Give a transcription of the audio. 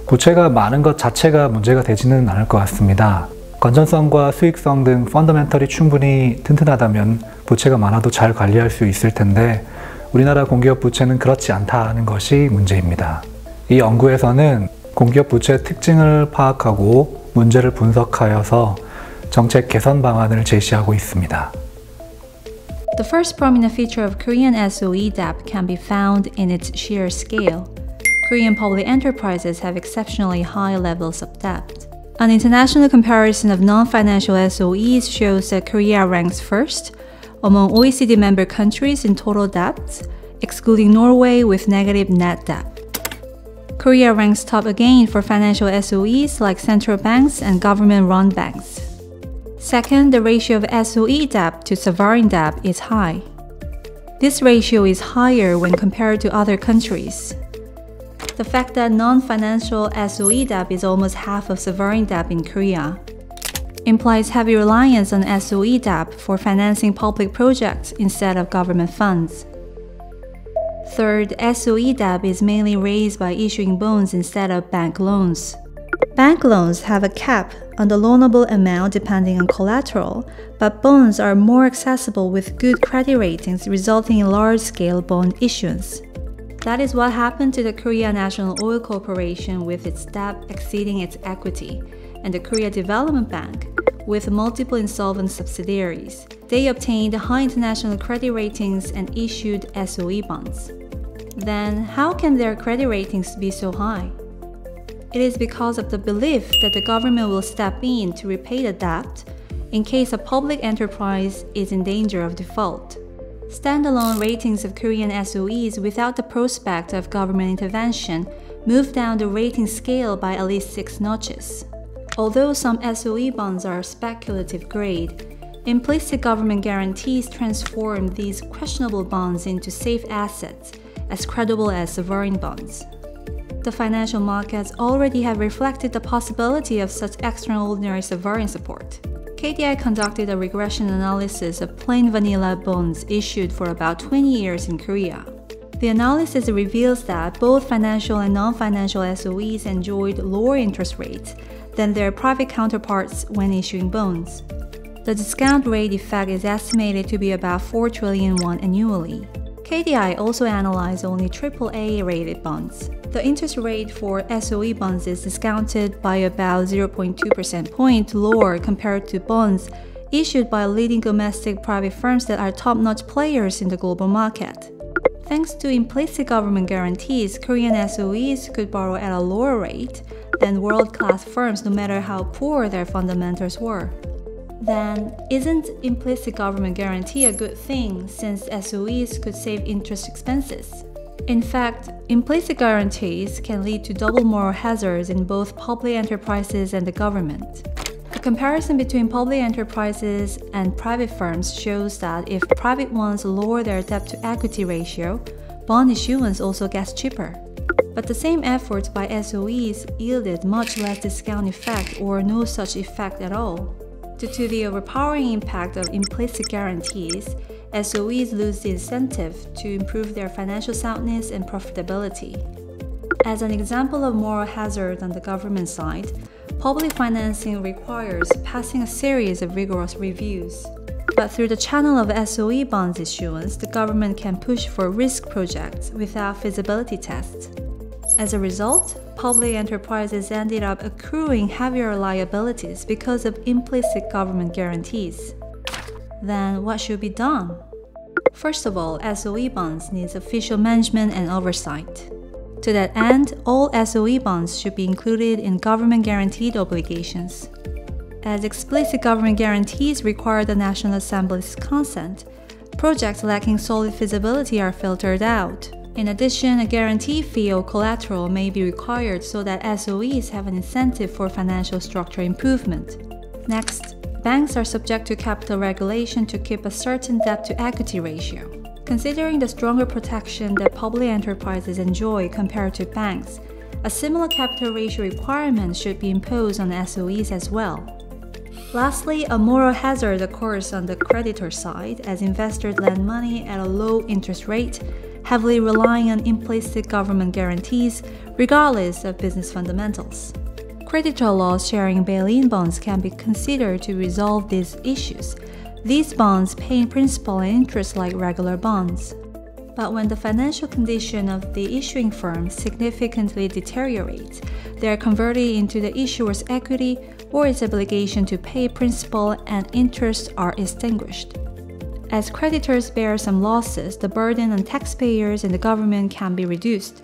부채가 많은 것 자체가 문제가 되지는 않을 것 같습니다. 건전성과 수익성 등 펀더멘털이 충분히 튼튼하다면 부채가 많아도 잘 관리할 수 있을 텐데 우리나라 공기업 부채는 그렇지 않다는 것이 문제입니다. 이 연구에서는 공기업 부채의 특징을 파악하고 문제를 분석하여서 정책 개선 방안을 제시하고 있습니다. The first prominent feature of Korean SOE debt can be found in its sheer scale. Korean public enterprises have exceptionally high levels of debt. An international comparison of non-financial SOEs shows that Korea ranks first among OECD member countries in total debt, excluding Norway with negative net debt. Korea ranks top again for financial SOEs like central banks and government-run banks. Second, the ratio of SOE debt to sovereign debt is high. This ratio is higher when compared to other countries. The fact that non-financial SOE debt is almost half of sovereign debt in Korea implies heavy reliance on SOE debt for financing public projects instead of government funds. Third, SOE debt is mainly raised by issuing bonds instead of bank loans. Bank loans have a cap on the loanable amount depending on collateral, but bonds are more accessible with good credit ratings, resulting in large-scale bond issuance. That is what happened to the Korea National Oil Corporation with its debt exceeding its equity, and the Korea Development Bank with multiple insolvent subsidiaries. They obtained high international credit ratings and issued SOE bonds. Then, how can their credit ratings be so high? It is because of the belief that the government will step in to repay the debt in case a public enterprise is in danger of default. Standalone ratings of Korean SOEs without the prospect of government intervention move down the rating scale by at least 6 notches. Although some SOE bonds are speculative grade, implicit government guarantees transform these questionable bonds into safe assets as credible as sovereign bonds. The financial markets already have reflected the possibility of such extraordinary sovereign support. KDI conducted a regression analysis of plain vanilla bonds issued for about 20 years in Korea. The analysis reveals that both financial and non-financial SOEs enjoyed lower interest rates than their private counterparts when issuing bonds. The discount rate effect is estimated to be about 4 trillion won annually. KDI also analyzed only AAA-rated bonds. The interest rate for SOE bonds is discounted by about 0.2% point lower compared to bonds issued by leading domestic private firms that are top-notch players in the global market. Thanks to implicit government guarantees, Korean SOEs could borrow at a lower rate than world-class firms no matter how poor their fundamentals were. Then, isn't implicit government guarantee a good thing since SOEs could save interest expenses? In fact, implicit guarantees can lead to double moral hazards in both public enterprises and the government. A comparison between public enterprises and private firms shows that if private ones lower their debt-to-equity ratio, bond issuance also gets cheaper. But the same efforts by SOEs yielded much less discount effect or no such effect at all. Due to the overpowering impact of implicit guarantees, SOEs lose the incentive to improve their financial soundness and profitability. As an example of moral hazard on the government side, public financing requires passing a series of rigorous reviews. But through the channel of SOE bonds issuance, the government can push for risk projects without feasibility tests. As a result, public enterprises ended up accruing heavier liabilities because of implicit government guarantees. Then what should be done? First of all, SOE bonds needs official management and oversight. To that end, all SOE bonds should be included in government-guaranteed obligations. As explicit government guarantees require the National Assembly's consent, projects lacking solid feasibility are filtered out. In addition, a guarantee fee or collateral may be required so that SOEs have an incentive for financial structure improvement. Next, banks are subject to capital regulation to keep a certain debt-to-equity ratio. Considering the stronger protection that public enterprises enjoy compared to banks, a similar capital ratio requirement should be imposed on SOEs as well. Lastly, a moral hazard occurs on the creditor side as investors lend money at a low interest rate, heavily relying on implicit government guarantees regardless of business fundamentals. Creditor loss sharing bail-in bonds can be considered to resolve these issues. These bonds pay principal and interest like regular bonds. But when the financial condition of the issuing firm significantly deteriorates, they are converted into the issuer's equity, or its obligation to pay principal and interest are extinguished. As creditors bear some losses, the burden on taxpayers and the government can be reduced.